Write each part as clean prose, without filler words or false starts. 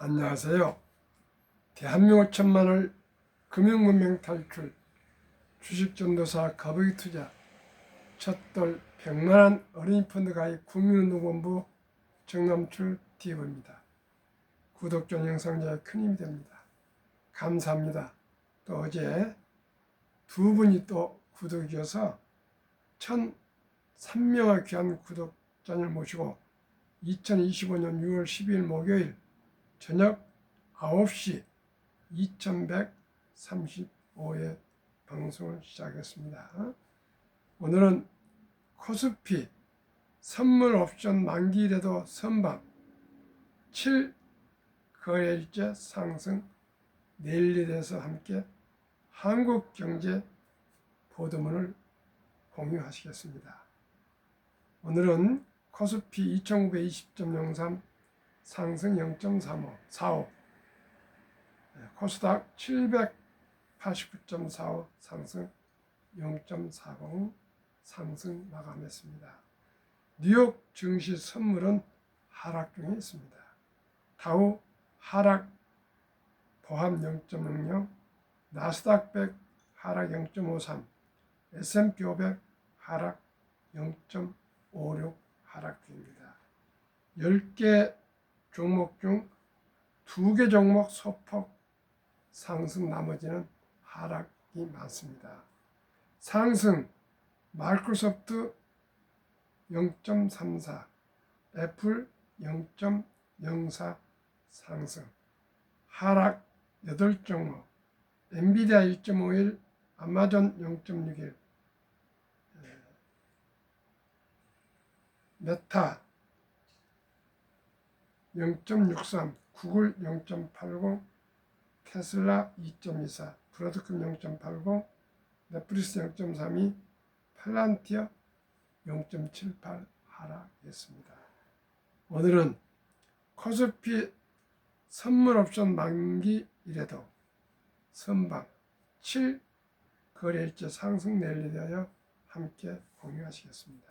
안녕하세요. 대한민국 천만을 금융문명 탈출, 주식전도사 거북이투자, 첫돌 100만원 어린이 펀드 가입 국민운동본부 정남출 TV입니다. 구독 전 영상자에 큰 힘이 됩니다. 감사합니다. 또 어제 두 분이 또 구독이 켜서 1,003명의 귀한 구독자를 모시고 2025년 6월 12일 목요일 저녁 9시 2135회 방송을 시작했습니다. 오늘은 코스피 선물 옵션 만기일에도 선방 7거래일째 상승 내일에 대해서 함께 한국경제 보도문을 공유하시겠습니다. 오늘은 코스피 2920.03 상승 0.45, 코스닥 789.45 상승 0.40 상승 마감했습니다. 뉴욕 증시 선물은 하락 중에 있습니다. 다우 하락 포함 0.00, 나스닥 100 하락 0.53, S&P 500 하락 0.56 하락 중입니다. 10개 종목 중 2개 종목 소폭 상승, 나머지는 하락이 많습니다. 상승 마이크로소프트 0.34, 애플 0.04 상승. 하락 8종목, 엔비디아 1.51, 아마존 0.61, 메타 0.63, 구글 0.80, 테슬라 2.24, 브로드컴 0.80, 넷플릭스 0.32, 팔란티어 0.78 하락했습니다. 오늘은 코스피 선물 옵션 만기일에도 선방 7거래일째 상승 내일에 대하여 함께 공유하시겠습니다.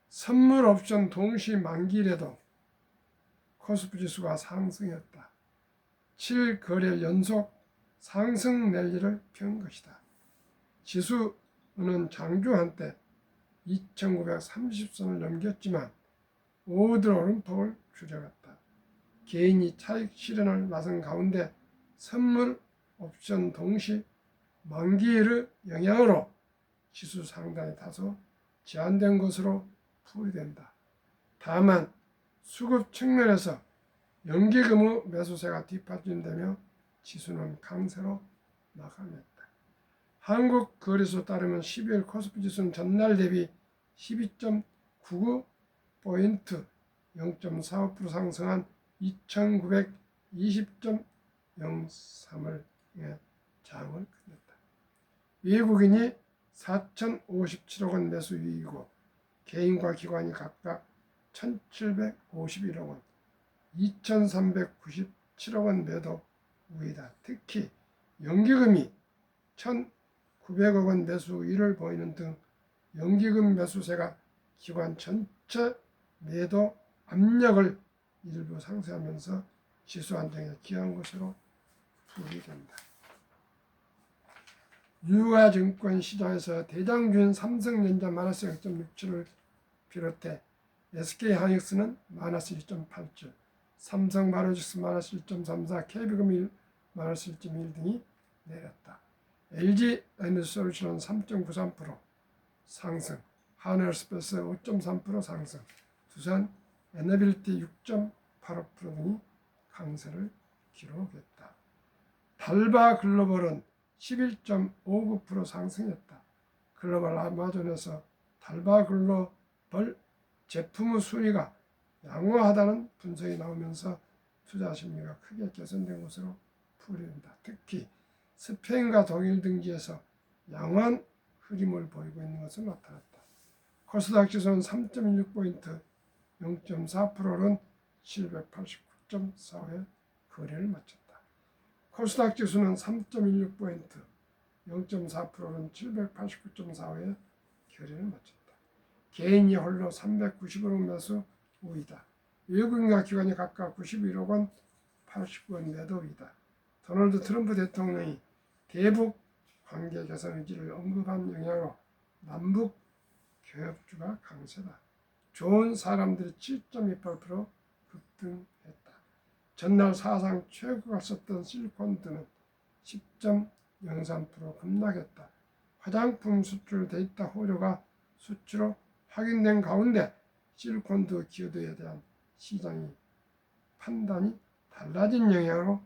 선물 옵션 동시 만기일에도 코스피 지수가 상승했다. 7거래 연속 상승 랠리를 편 것이다. 지수는 장중 한때 2930선을 넘겼지만 오들 오름폭을 줄여갔다. 개인이 차익 실현을 나선 가운데 선물 옵션 동시 만기일의 영향으로 지수 상단이 다소 제한된 것으로 풀이된다. 다만 수급 측면에서 연기금의 매수세가 뒷받침되며 지수는 강세로 마감했다. 한국거래소 따르면 12월 코스피 지수는 전날 대비 12.99포인트 0.45% 상승한 2920.03을 장을 끝냈다. 외국인이 4,057억 원 매수 이익이고 개인과 기관이 각각 1,751억 원, 2,397억 원 매도 우위다. 특히 연기금이 1,900억 원 매수 우위를 보이는 등 연기금 매수세가 기관 전체 매도 압력을 일부 상쇄하면서 지수 안정에 기여한 것으로 풀이된다. 유화증권 시장에서 대장주인 삼성전자 마이너스 0.67을 비롯해 SK하이닉스는 마이너스 1.87, 삼성바이오로직스 마이너스 1.34, KB금일 마이너스 1.1 등이 내렸다. LG에너지솔루션은 3.93% 상승, 한화에어스페이스 5.3% 상승, 두산 에너빌리티 6.85% 등이 강세를 기록했다. 달바 글로벌은 11.59% 상승했다. 글로벌 아마존에서 달바 글로벌 제품의 순위가 양호하다는 분석이 나오면서 투자 심리가 크게 개선된 것으로 풀이된다. 특히 스페인과 독일 등지에서 양호한 흐름을 보이고 있는 것으로 나타났다. 코스닥 지수는 3.16포인트 0.4%는 789.45에 거래를 마쳤다. 코스닥 지수는 3.16포인트 0.4%는 789.45에 거래를 마쳤다. 개인이 홀로 390억 원 매수 우위다. 외국인과 기관이 각각 91억 원, 89원 매도이다. 도널드 트럼프 대통령이 대북 관계 개선 의지를 언급한 영향으로 남북 교역주가 강세다. 좋은 사람들이 7.28% 급등했다. 전날 사상 최고가 썼던 실리콘드는 10.03% 급락했다. 화장품 수출 데이터 호조가 수치로 확인된 가운데 실리콘드 기여도에 대한 시장이 판단이 달라진 영향으로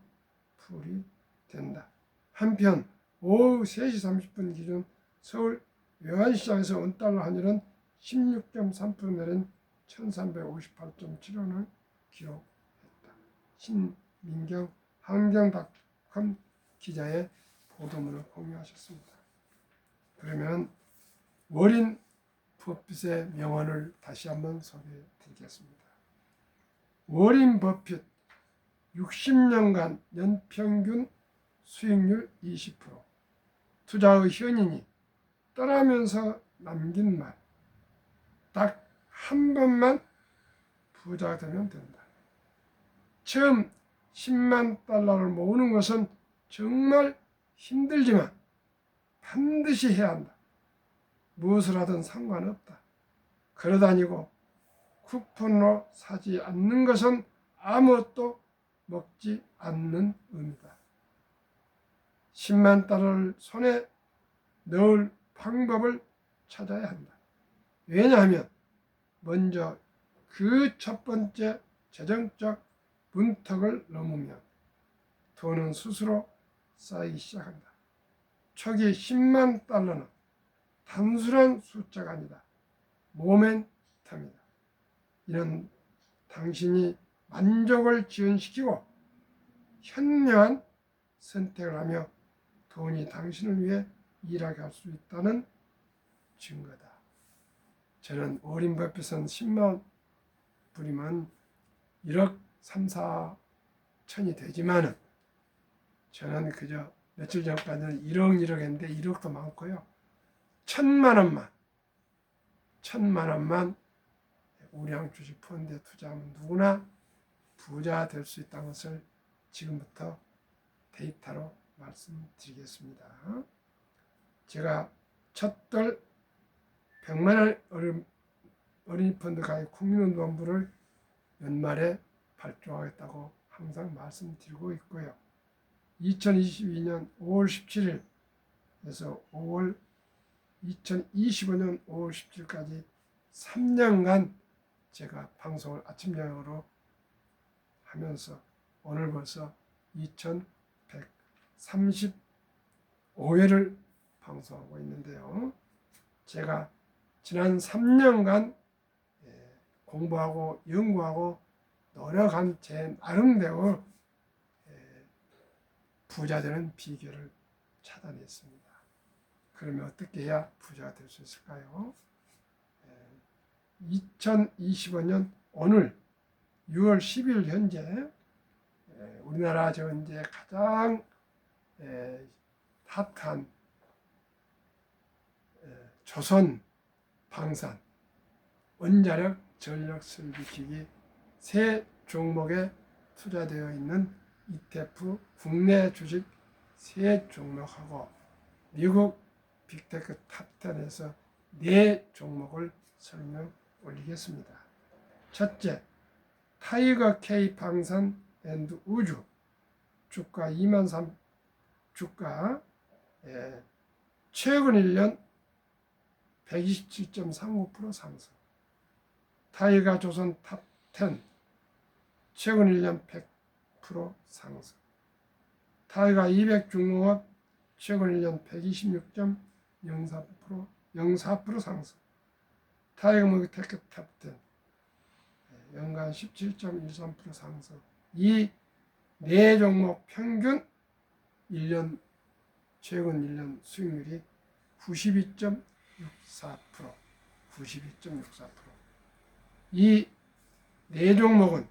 풀이된다. 한편 오후 3시 30분 기준 서울 외환시장에서 원달러 환율은 16.3% 내린 1358.7원을 기록했다. 신민경 한경닷컴 기자의 보도문을 공유하셨습니다. 그러면 워린 버핏의 명언을 다시 한번 소개해 드리겠습니다. 워린 버핏 60년간 연평균 수익률 20%, 투자의 현인이 떠나면서 남긴 말, 딱 한 번만 부자가 되면 된다. 처음 10만 달러를 모으는 것은 정말 힘들지만 반드시 해야 한다. 무엇을 하든 상관없다. 걸어다니고 쿠폰으로 사지 않는 것은 아무것도 먹지 않는 의미다. 10만 달러를 손에 넣을 방법을 찾아야 한다. 왜냐하면 먼저 그 첫 번째 재정적 문턱을 넘으면 돈은 스스로 쌓이기 시작한다. 초기 10만 달러는 단순한 숫자가 아니다. 모멘텀이다. 이는 당신이 만족을 지연시키고 현명한 선택을 하며 돈이 당신을 위해 일하게 할 수 있다는 증거다. 저는 워린 버핏은 10만 불이면 1억 3, 4천이 되지만은 저는 그저 며칠 전까지는 1억 했는데 1억도 많고요. 1,000만 원만 우량 주식 펀드에 투자하면 누구나 부자 될 수 있다는 것을 지금부터 데이터로 말씀드리겠습니다. 제가 첫돌 100만 원 어린이 펀드 가입 국민운동본부를 연말에 발족하겠다고 항상 말씀드리고 있고요. 2022년 5월 17일에서 2025년 5월 17일까지 3년간 제가 방송을 아침 저녁으로 하면서 오늘 벌써 2135회를 방송하고 있는데요. 제가 지난 3년간 공부하고 연구하고 노력한 제 나름대로 부자 되는 비결을 찾아냈습니다. 그러면 어떻게 해야 부자가 될 수 있을까요? 2025년 오늘 6월 10일 현재 우리나라 현재 가장 핫한 조선 방산 원자력 전력 설비기기 세 종목에 투자되어 있는 ETF 국내 주식 세 종목하고 미국 빅테크 탑10에서 네 종목을 설명 올리겠습니다. 첫째, 타이거 K 방산 앤드 우주 주가 23,000 주가 최근 1년 127.39% 상승. 타이거 조선 탑10 최근 1년 100% 상승. 타이거 200 중공업 최근 1년 126.04% 상승. 타이거 모비테크 탑10 연간 17.13% 상승. 이 네 종목 평균 1년 최근 1년 수익률이 92.64%. 이 네 종목은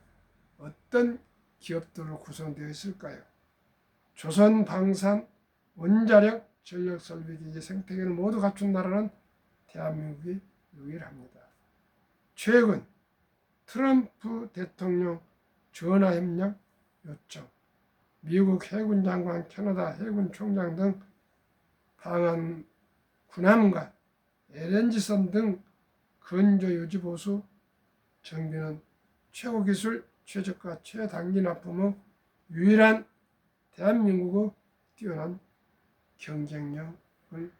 어떤 기업들로 구성되어 있을까요? 조선 방산, 원자력, 전력 설비기기 생태계를 모두 갖춘 나라는 대한민국이 유일합니다. 최근 트럼프 대통령 전화협력 요청, 미국 해군 장관, 캐나다 해군 총장 등 방한 군함과 LNG선 등 건조 유지 보수 정비는 최고 기술, 최저가, 최단기 납품의 유일한 대한민국의 뛰어난 경쟁력을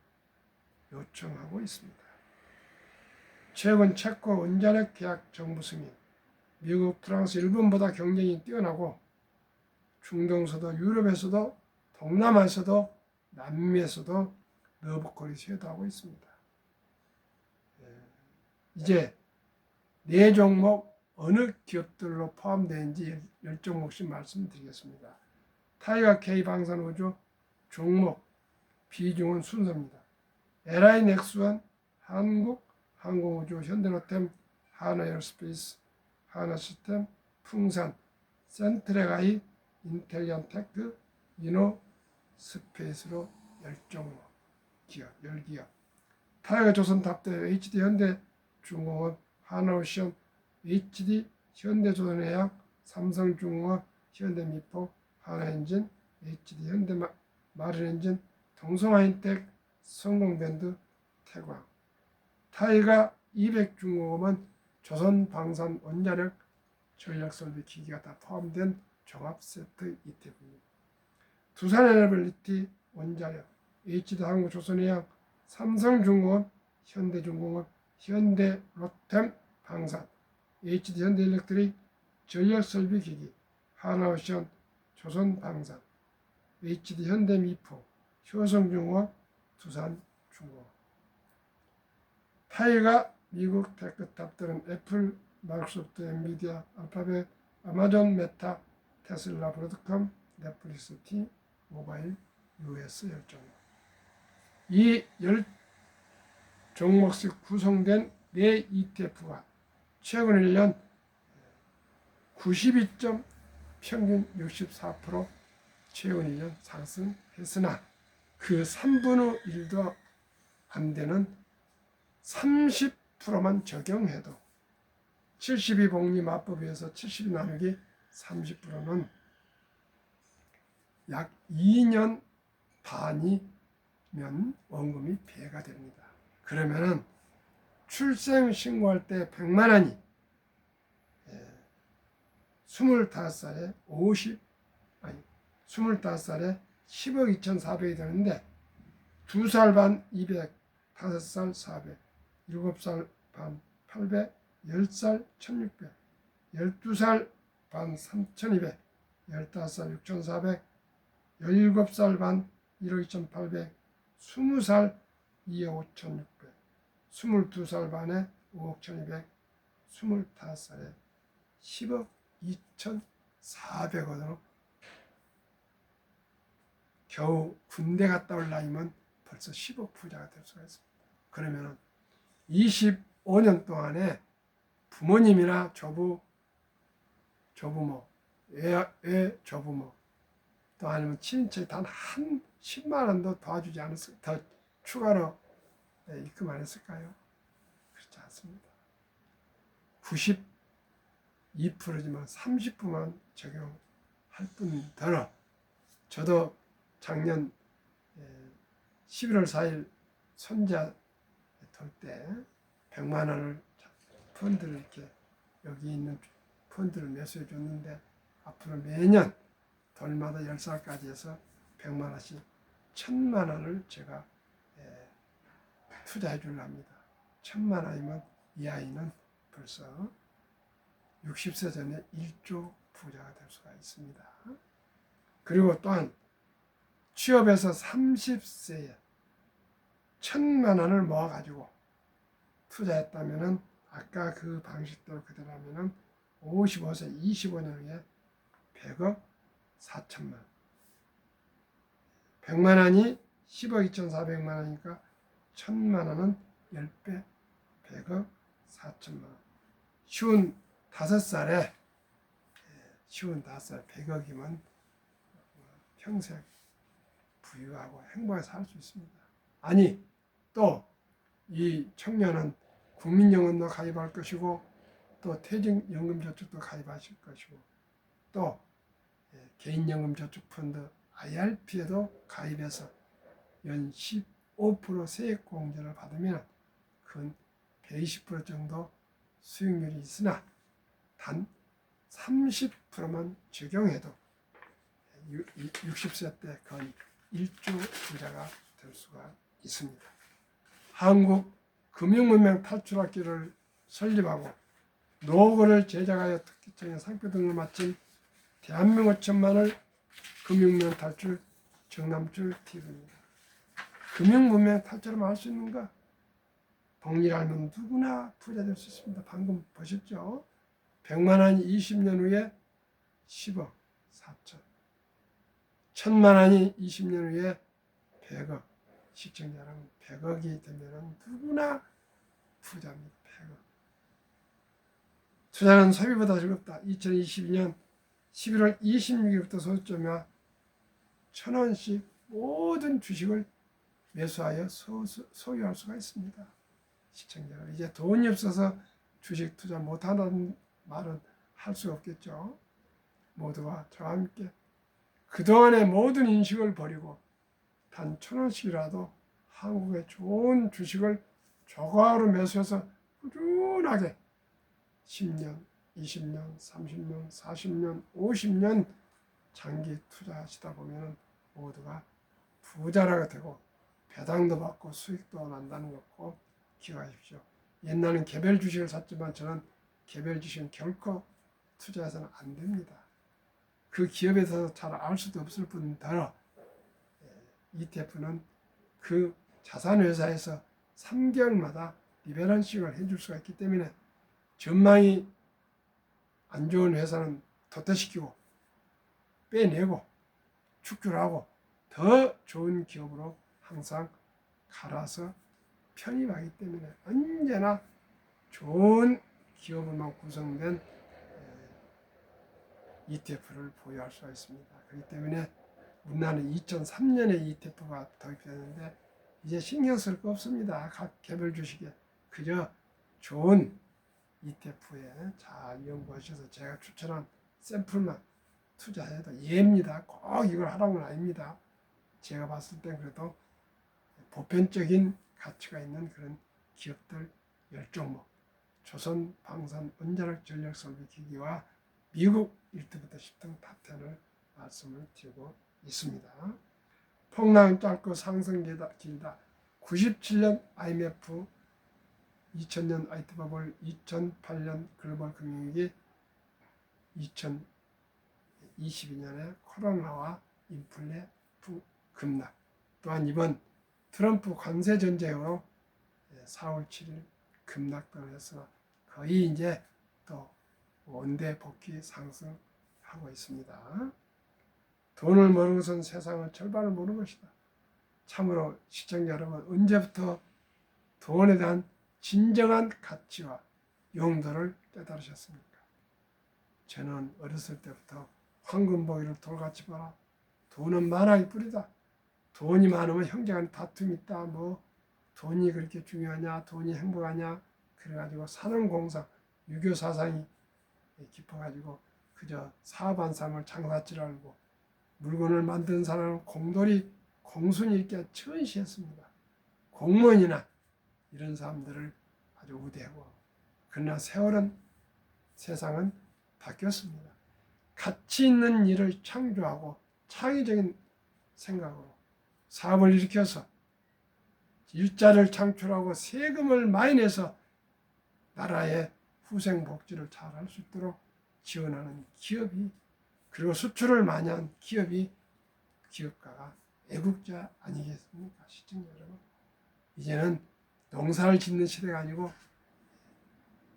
요청하고 있습니다. 최근 체코 원자력 계약 정부 승인, 미국, 프랑스, 일본보다 경쟁이 뛰어나고 중동서도 유럽에서도 동남아에서도 남미에서도 러브콜이 쇄도하고 있습니다. 이제 네 종목 어느 기업들로 포함되는지 10종목씩 말씀드리겠습니다. 타이거 K 방산우주 종목 비중은 순서입니다. LI 넥스원, 한국 항공우주, 현대로템, 하나에어스페이스, 하나시스템, 풍산, 센트레가이, 인텔리언테크, 이노스페이스로 10종목 기업, 10기업. 타이거 조선탑대, HD 현대중공업, 하나오션, HD 현대조선해양, 삼성중공업, 현대미포, 하나엔진, HD 현대마린엔진, 동성하인텍, 성공밴드, 태광. 타이가 200중공업은 조선방산 원자력 전력설비 기기가 다 포함된 종합세트 ETF입니다. 두산에너빌리티 원자력, HD 한국조선해양, 삼성중공업, 현대중공업, 현대로템 방산, HD 현대일렉트릭 전력설비 기기, 하나오션, 조선방산, HD 현대미포, 효성중공업, 두산중공업. 타이가 미국 테크탑 들은 애플, 마이크로소프트, 엔비디아, 알파벳, 아마존, 메타, 테슬라, 브로드컴, 넷플릭스, T, 모바일, US 10종목. 이 10종목씩 구성된 네 ETF가 최근 1년 92점, 평균 64% 최근 1년 상승했으나 그 3분의 1도 안 되는 30%만 적용해도 72 복리 맞법에서 72 나누기 30%는 약 2년 반이면 원금이 배가 됩니다. 그러면은 출생 신고할 때 100만 원이 25살에 25살에 10억 2,400이 되는데 2살 반 200, 5살 400, 7살 반 800, 10살 1600, 12살 반 3200, 15살 6400, 17살 반 1억 2800, 20살 2억 5600, 22살 반에 5억 1200, 25살에 10억 2400원으로 겨우 군대 갔다 올 나이면 벌써 10억 부자가 될 수가 있습니다. 그러면 25년 동안에 부모님이나 조부모, 조부모 또 아니면 친인척이 단 한 10만 원도 도와주지 않았을 더 추가로 입금 안 했을까요? 그렇지 않습니다. 92%지만 30%만 적용할 뿐더러 저도 작년 11월 4일 손자 돌 때 100만 원을 펀드를 이렇게 여기 있는 펀드를 매수해 줬는데 앞으로 매년 돌마다 10살까지 해서 100만 원씩 1000만 원을 제가 투자해 주려 합니다. 1000만 원이면 이 아이는 벌써 60세 전에 1조 부자가 될 수가 있습니다. 그리고 또한 취업해서 30세에 1000만 원을 모아가지고 투자했다면은 아까 그 방식대로 그대로 하면은 55세 25년 후에 100억 4천만 100만 원이 10억 2,400만 원이니까 1000만 원은 10배 100억 4천만 원. 쉬운 5살에 100억이면 평생 부유하고 행복하게 살 수 있습니다. 아니 또 이 청년은 국민연금도 가입할 것이고 또 퇴직연금저축도 가입하실 것이고 또 개인연금저축펀드 IRP에도 가입해서 연 15% 세액공제를 받으면 근 120% 정도 수익률이 있으나 단 30%만 적용해도 60세 때 건 1조 부자가 될 수가 있습니다. 한국 금융문명 탈출학교를 설립하고 노후를 제작하여 특기적인 상표 등을 마친 대한민국 천만을 금융문명 탈출 정남출 TV입니다. 금융문명 탈출하면 할 수 있는가? 복리를 알면 누구나 부자 될 수 있습니다. 방금 보셨죠? 100만 원이 20년 후에 10억 4천, 1000만 원이 20년 후에 100억, 시청자라면 100억이 되면 누구나 부자입니다. 100억. 투자는 소비보다 즐겁다. 2022년 11월 26일부터 소득점유와 1,000원씩 모든 주식을 매수하여 소유할 수가 있습니다. 시청자, 이제 돈이 없어서 주식 투자 못한다는 말은 할 수 없겠죠. 모두가 저와 함께 그동안의 모든 인식을 버리고 단 1,000원씩이라도 한국의 좋은 주식을 조각으로 매수해서 꾸준하게 10년, 20년, 30년, 40년, 50년 장기 투자하시다 보면 모두가 부자라가 되고 배당도 받고 수익도 난다는 것꼭 기억하십시오. 옛날엔 개별 주식을 샀지만 저는 개별 주식은 결코 투자해서는 안 됩니다. 그 기업에 대해서 잘 알 수도 없을 뿐더러 ETF는 그 자산회사에서 3개월마다 리밸런싱을 해줄 수가 있기 때문에 전망이 안 좋은 회사는 도태시키고 빼내고 축출을 하고 더 좋은 기업으로 항상 갈아서 편입하기 때문에 언제나 좋은 기업으로만 구성된 ETF를 보유할 수가 있습니다. 그렇기 때문에 우리나라는 2003년에 ETF가 도입되었는데 이제 신경 쓸 거 없습니다. 각 개별 주식에 그저 좋은 ETF에 잘 연구하셔서 제가 추천한 샘플만 투자해도 예입니다. 꼭 이걸 하라는 건 아닙니다. 제가 봤을 땐 그래도 보편적인 가치가 있는 그런 기업들 10종목, 조선 방산 원자력 전력 설비 기기와 미국 1등부터 10등 탑10을 말씀을 드리고 있습니다. 폭락은 짧고 상승 길다. 97년 IMF, 2000년 IT 버블, 2008년 글로벌 금융위기, 2022년에 코로나와 인플레 급락, 또한 이번 트럼프 관세 전쟁으로 4월 7일 급락을 해서 거의 이제 또 원대 복귀 상승하고 있습니다. 돈을 모르고선 세상을 절반을 모르는 것이다. 참으로 시청자 여러분, 언제부터 돈에 대한 진정한 가치와 용도를 깨달으셨습니까? 저는 어렸을 때부터 황금보기를 돌같이 봐라. 돈은 만화의 뿌리다. 돈이 많으면 형제간 다툼이 있다. 뭐 돈이 그렇게 중요하냐, 돈이 행복하냐. 그래가지고 사는 공상, 유교 사상이 깊어가지고 그저 사업한 사람을 장사치를 알고 물건을 만든 사람은 공돌이 공순이 있게 천시했습니다. 공무원이나 이런 사람들을 아주 우대하고, 그러나 세상은 바뀌었습니다. 가치 있는 일을 창조하고 창의적인 생각으로 사업을 일으켜서 일자를 창출하고 세금을 많이 내서 나라의 후생 복지를 잘 할 수 있도록 지원하는 기업이, 그리고 수출을 많이 한 기업이 기업가가 애국자 아니겠습니까? 시청자 여러분, 이제는 농사를 짓는 시대가 아니고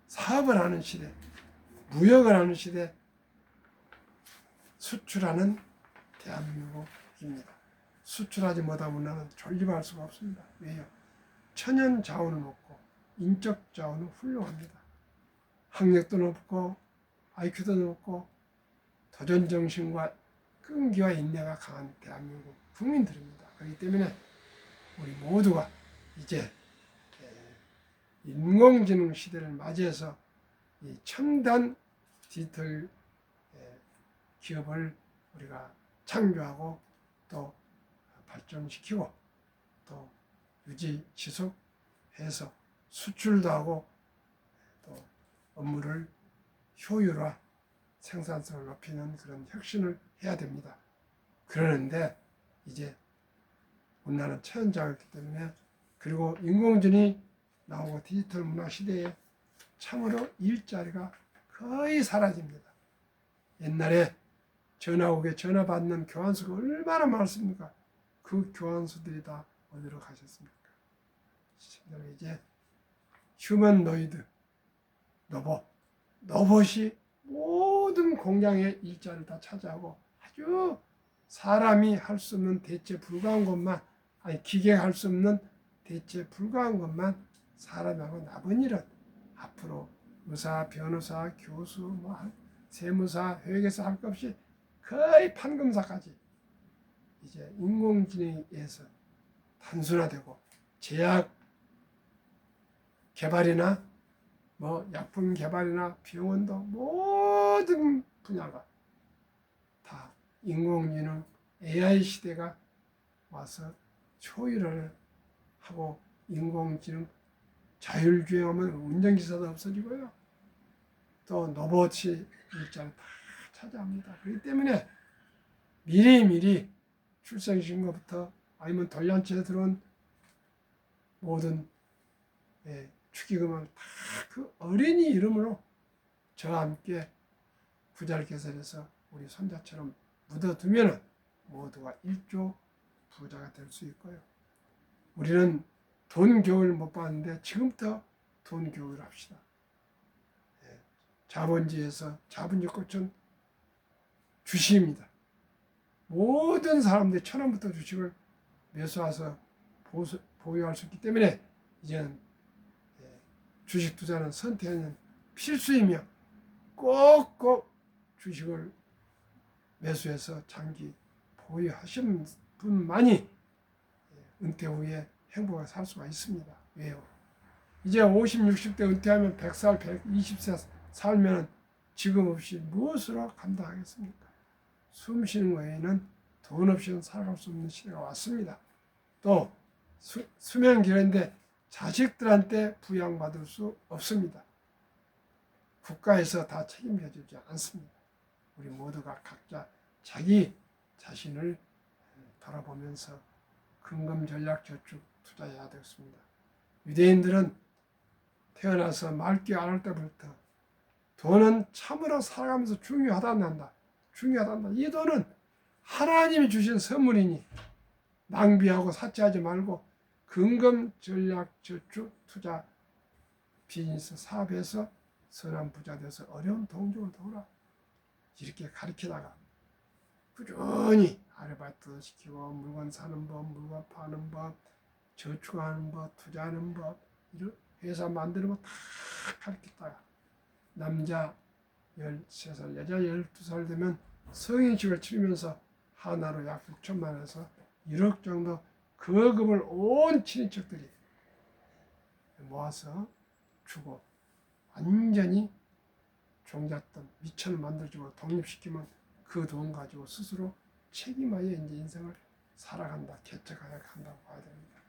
사업을 하는 시대, 무역을 하는 시대, 수출하는 대한민국입니다. 수출하지 못하면 나는 존립할 수가 없습니다. 왜요? 천연 자원은 없고 인적 자원은 훌륭합니다. 학력도 높고 IQ도 높고 도전정신과 끈기와 인내가 강한 대한민국 국민들입니다. 그렇기 때문에 우리 모두가 이제 인공지능 시대를 맞이해서 이 첨단 디지털 기업을 우리가 창조하고 또 발전시키고 또 유지 지속해서 수출도 하고 또 업무를 효율화, 생산성을 높이는 그런 혁신을 해야 됩니다. 그러는데 이제 우리나라는 최연장이기 때문에 그리고 인공지능이 나오고 디지털 문화 시대에 참으로 일자리가 거의 사라집니다. 옛날에 전화국에 전화 받는 교환수가 얼마나 많습니까? 그 교환수들이 다 어디로 가셨습니까? 이제 휴머노이드 로봇이 모든 공장의 일자리를 다 차지하고 아주 사람이 할 수 없는 대체 불가한 것만, 아니 기계가 할 수 없는 대체 불가한 것만 사람이 하고 남은 일은 앞으로 의사, 변호사, 교수, 세무사, 회계사 할 것 없이 거의 판검사까지 이제 인공지능에 의해서 단순화되고 제약 개발이나 약품 개발이나 병원도 모든 분야가 다 인공지능 AI 시대가 와서 효율을 하고 인공지능 자율주행하면 운전기사도 없어지고요. 또 로봇이 일자를 다 차지합니다. 그렇기 때문에 미리 출생신고부터 아니면 돌잔치에 들어온 모든 축의금을 다 그 어린이 이름으로 저와 함께 부자를 개설해서 우리 손자처럼 묻어두면 모두가 1조 부자가 될 수 있고요. 우리는 돈 교육을 못 받는데 지금부터 돈 교육을 합시다. 자본주의에서 자본주의 꽃은 주식입니다. 모든 사람들이 1,000원부터 주식을 매수해서 보유할 수 있기 때문에 이제는 주식 투자는 선택하는 필수이며 꼭꼭 주식을 매수해서 장기 보유하시는 분만이 은퇴 후에 행복하게 살 수가 있습니다. 왜요? 이제 50, 60대 은퇴하면 100살, 120세 살면 지금 없이 무엇으로 감당하겠습니까? 숨 쉬는 외에는 돈 없이는 살아갈 수 없는 시대가 왔습니다. 또 수명 길었는데 자식들한테 부양받을 수 없습니다. 국가에서 다 책임져 주지 않습니다. 우리 모두가 각자 자기 자신을 돌아보면서 근검 전략 저축 투자해야 되겠습니다. 유대인들은 태어나서 말귀 안 할 때부터 돈은 참으로 살아가면서 중요하단다. 이 돈은 하나님이 주신 선물이니 낭비하고 사치하지 말고 근검 전략 저축 투자 비즈니스 사업에서 선한 부자 돼서 어려운 동족을 도우라. 이렇게 가르치다가 꾸준히 아르바이트 시키고 물건 사는 법, 물건 파는 법, 저축하는 법, 투자하는 법, 이런 회사 만드는 거 다 가르치다가 남자 13살, 여자 12살 되면 성인식을 치르면서 하나로 약 6천만 원에서 1억 정도 거금을 온 친인척들이 모아서 주고 완전히 종잣돈 미천을 만들어주고 독립시키면 그 돈 가지고 스스로 책임하여 이제 인생을 살아간다, 개척하여 간다고 봐야 됩니다.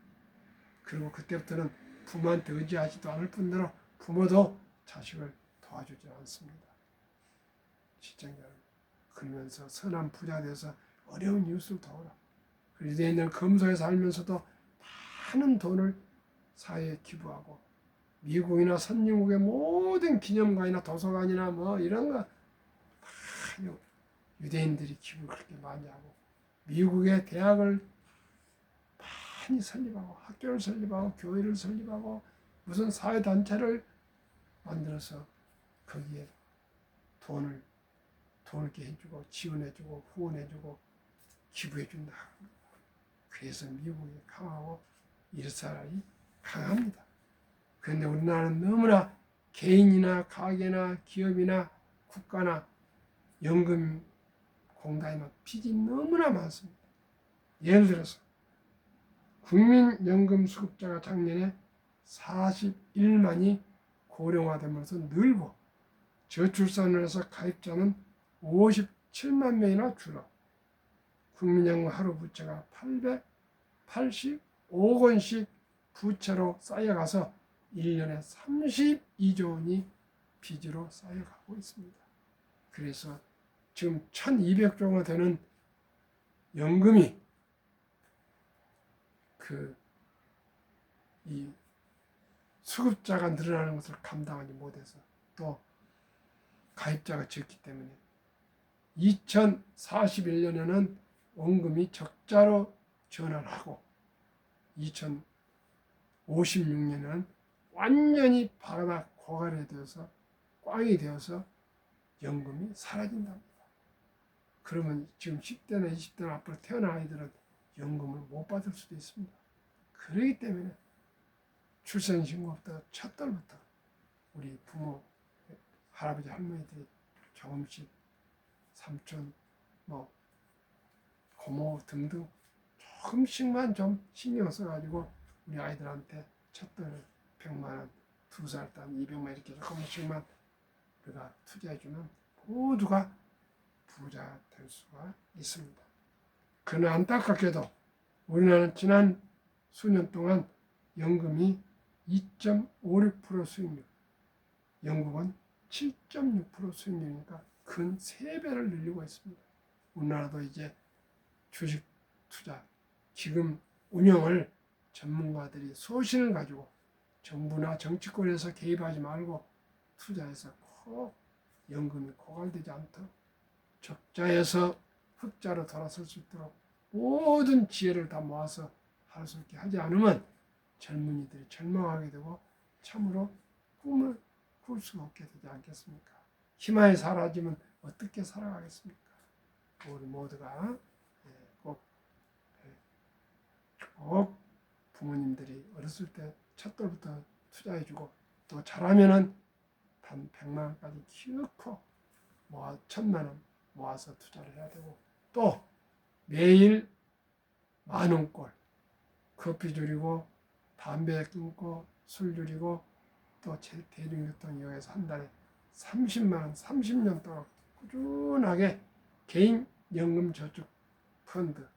그리고 그때부터는 부모한테 의지하지도 않을 뿐더러 부모도 자식을 도와주지 않습니다. 시청자 그러면서 선한 부자 돼서 어려운 이웃을 도우라. 유대인들은 검소에 살면서도 많은 돈을 사회에 기부하고 미국이나 선진국의 모든 기념관이나 도서관이나 이런 거 다 유대인들이 기부를 그렇게 많이 하고 미국의 대학을 많이 설립하고 학교를 설립하고 교회를 설립하고 무슨 사회단체를 만들어서 거기에 돈을 이렇게 해주고 지원해주고 후원해주고 기부해준다. 그래서 미국이 강하고 이스라엘이 강합니다. 그런데 우리나라는 너무나 개인이나 가게나 기업이나 국가나 연금 공단이나 빚이 너무나 많습니다. 예를 들어서 국민연금수급자가 작년에 41만이 고령화되면서 늘고 저출산을 해서 가입자는 57만 명이나 줄어 국민연금 하루 부채가 885억 원씩 부채로 쌓여가서 1년에 32조 원이 빚으로 쌓여가고 있습니다. 그래서 지금 1200조가 되는 연금이 이 수급자가 늘어나는 것을 감당하지 못해서 또 가입자가 적기 때문에 2041년에는 원금이 적자로 전환하고 2056년에는 완전히 바닥 고갈이 되어서 꽝이 되어서 연금이 사라진답니다. 그러면 지금 10대나 20대나 앞으로 태어난 아이들은 연금을 못 받을 수도 있습니다. 그렇기 때문에 출생신고부터 첫 달부터 우리 부모, 할아버지, 할머니들이 조금씩 삼촌, 고모 등등 조금씩만 좀 신경 써가지고 우리 아이들한테 첫 달에 100만 원, 2살 때 200만 이렇게 조금씩만 우리가 투자해주면 모두가 부자 될 수가 있습니다. 그러나 안타깝게도 우리나라는 지난 수년 동안 연금이 2.56% 수익률, 영국은 7.6% 수익률이니까 근 3배를 늘리고 있습니다. 우리나라도 이제 주식 투자, 기금 운영을 전문가들이 소신을 가지고 정부나 정치권에서 개입하지 말고 투자해서 꼭 연금이 고갈되지 않도록 적자에서 흑자로 돌아설 수 있도록 모든 지혜를 다 모아서 할 수 있게 하지 않으면 젊은이들이 절망하게 되고 참으로 꿈을 꿀 수가 없게 되지 않겠습니까? 희망이 사라지면 어떻게 살아가겠습니까? 우리 모두가 꼭 부모님들이 어렸을 때 첫돌부터 투자해주고 또 잘하면은 단 100만 원까지 키우고 1000만 원 모아서 투자를 해야 되고 또 매일 10,000원꼴 커피 줄이고 담배 끊고 술 줄이고 또 대중교통 이용해서 한 달에 30만 원 30년 동안 꾸준하게 개인 연금 저축 펀드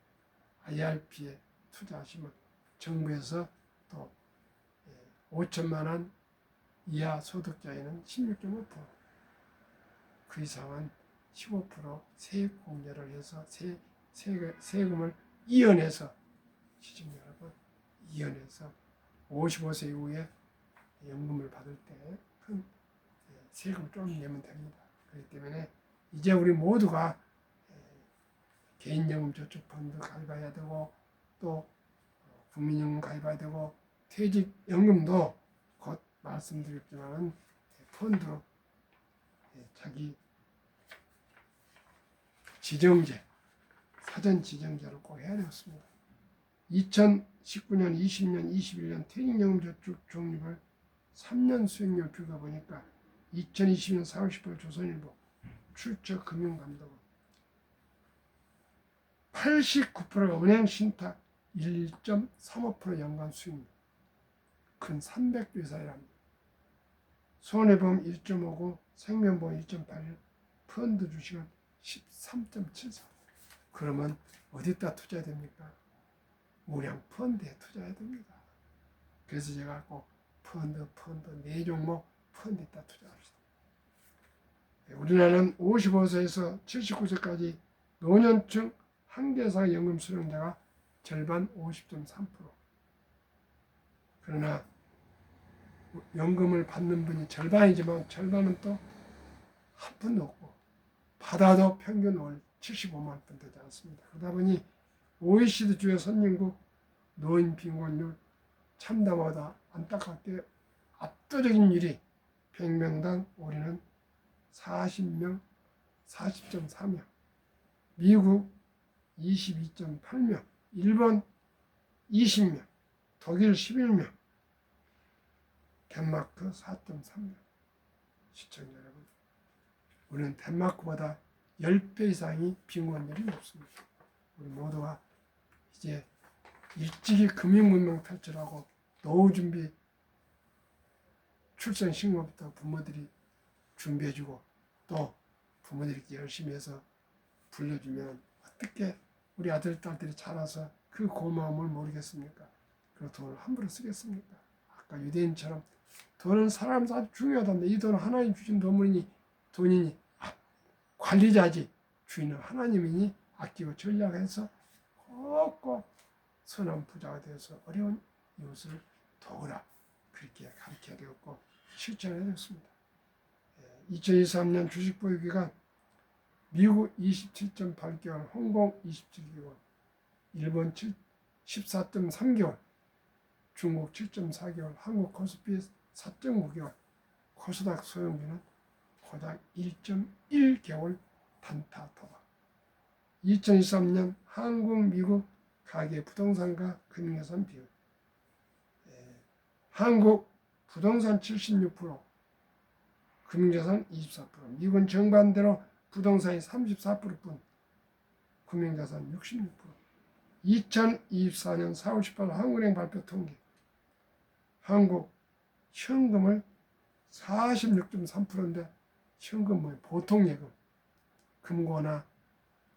IRP에 투자하시면 정부에서 또 5천만 원 이하 소득자에는 16.5%, 그 이상은 15% 세액 공제를 해서 세금을 이연해서 시청 여러분 이연해서 55세 이후에 연금을 받을 때 큰 세금을 좀 내면 됩니다. 그렇기 때문에 이제 우리 모두가 개인연금 저축펀드 가입해야 되고 또 국민연금 가입해야 되고 퇴직연금도 곧 말씀드렸지만 펀드로 자기 지정제, 사전 지정제를 꼭 해야 되겠습니다. 2019년, 20년, 21년 퇴직연금 저축 적립을 3년 수익률 비교해 보니까 2020년 4월 18일 조선일보 출처금융감독원 89%가 은행 신탁 1.35% 연간 수익률, 근 300조 이상이랍니다. 손해보험 1.59, 생명보험 2.81, 펀드 주식은 13.74. 그러면 어디다 투자해야 됩니까? 우량 펀드에 투자해야 됩니다. 그래서 제가 꼭 펀드 4종목 펀드에다 투자합시다. 우리나라는 55세에서 79세까지 노년층 한계상 연금 수령자가 절반 50.3%. 그러나 연금을 받는 분이 절반이지만 절반은 또 한 푼도 없고 받아도 평균 월 75만 원 되지 않습니다. 그러다 보니 OECD 주요 선진국 노인 빈곤율 참담하다 안타깝게 압도적인 일이 100명당 우리는 40명, 40.4명, 미국 22.8명, 일본 20명, 독일 11명, 덴마크 4.3명. 시청자 여러분, 우리는 덴마크보다 10배 이상이 빈곤율이 높습니다. 우리 모두가 이제 일찍이 금융문명 탈출하고 노후 준비, 출생신고부터 부모들이 준비해주고 또 부모들이 열심히 해서 불려주면 어떻게 우리 아들, 딸들이 자라서 그 고마움을 모르겠습니까? 그리고 돈을 함부로 쓰겠습니까? 아까 유대인처럼 돈은 사람한테 아주 중요하다는데 이 돈은 하나님 주신 돈이니 관리자지 주인은 하나님이니 아끼고 전략해서 꼭꼭 선한 부자가 되어서 어려운 이웃을 도우라 그렇게 가르쳐야 되었고 실천해야 되었습니다. 2023년 주식 보유 기간 미국 27.8개월, 홍콩 27개월, 일본 14.3개월, 중국 7.4개월, 한국 코스피 4.5개월, 코스닥 소형주는 고작 1.1개월 단타 도박. 2023년 한국, 미국 가계 부동산과 금융자산 비율. 한국 부동산 76%, 금융자산 24%, 미국은 정반대로 부동산이 34%뿐, 금융자산 66%. 2024년 4월 18일 한국은행 발표 통계. 한국 현금을 46.3%인데 현금 뭐예요? 보통 예금. 금고나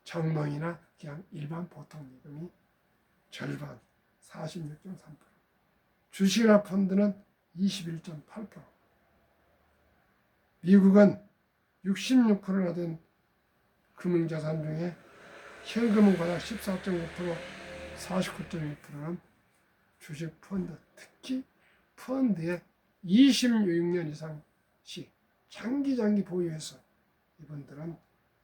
정농이나 그냥 일반 보통 예금이 절반 46.3%. 주식이나 펀드는 21.8%. 미국은 66%나 된 금융자산 중에 현금은 고작 14.5%, 49.2%는 주식 펀드, 특히 펀드에 26년 이상씩 장기 보유해서 이분들은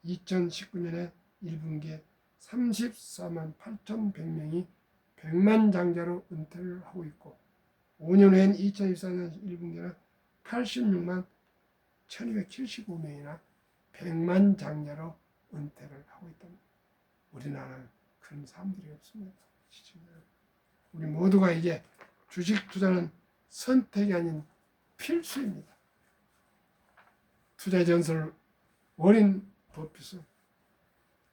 2019년에 1분기에 34만 8,100명이 백만장자로 은퇴를 하고 있고 5년 후엔 2024년 1분기에는 86만 1275명이나 백만장자로 은퇴를 하고 있답니다. 우리나라는 그런 사람들이 없습니다. 우리 모두가 이제 주식 투자는 선택이 아닌 필수입니다. 투자 전설 워렌 버핏은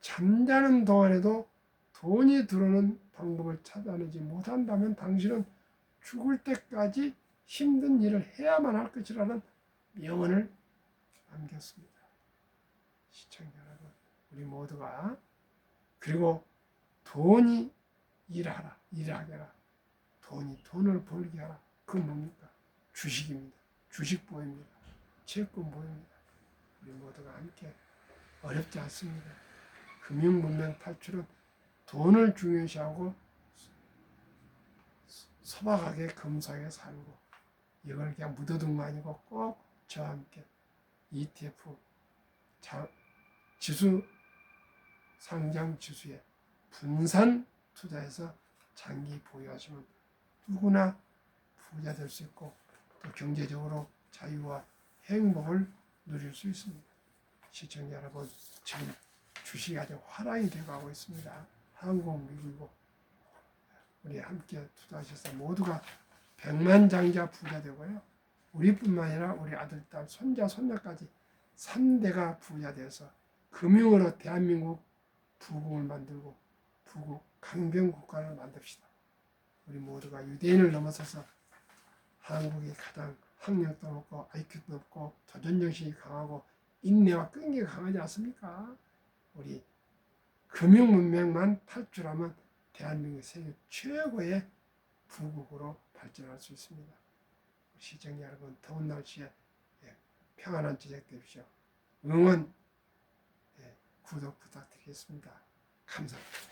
잠자는 동안에도 돈이 들어오는 방법을 찾아내지 못한다면 당신은 죽을 때까지 힘든 일을 해야만 할 것이라는 명언을 남겼습니다. 시청자 여러분, 우리 모두가 그리고 돈이 일하게 하라. 돈이 돈을 벌게 하라. 그건 뭡니까? 주식입니다. 주식 보입니다. 채권 보입니다. 우리 모두가 함께 어렵지 않습니다. 금융문명 탈출은 돈을 중요시하고 소박하게 검소하게 살고 이걸 그냥 묻어둔 거 아니고 꼭 저와 함께 ETF 지수 상장 지수에 분산 투자해서 장기 보유하시면 누구나 부자 될 수 있고 또 경제적으로 자유와 행복을 누릴 수 있습니다. 시청자 여러분, 지금 주식이 아주 화랑이 되어가고 있습니다. 한국, 미국이고 우리 함께 투자하셔서 모두가 백만장자 부자 되고요. 우리뿐만 아니라 우리 아들, 딸, 손자, 손녀까지 3대가 부자 되어서 금융으로 대한민국 부국을 만들고 부국 강병 국가를 만듭시다. 우리 모두가 유대인을 넘어서서 한국이 가장 학력도 높고 IQ도 높고 도전정신이 강하고 인내와 끈기가 강하지 않습니까? 우리 금융문명만 탈출하면 대한민국 세계 최고의 부국으로 발전할 수 있습니다. 시청자 여러분, 더운 날씨에 평안한 저녁 되십시오. 응원, 구독 부탁드리겠습니다. 감사합니다.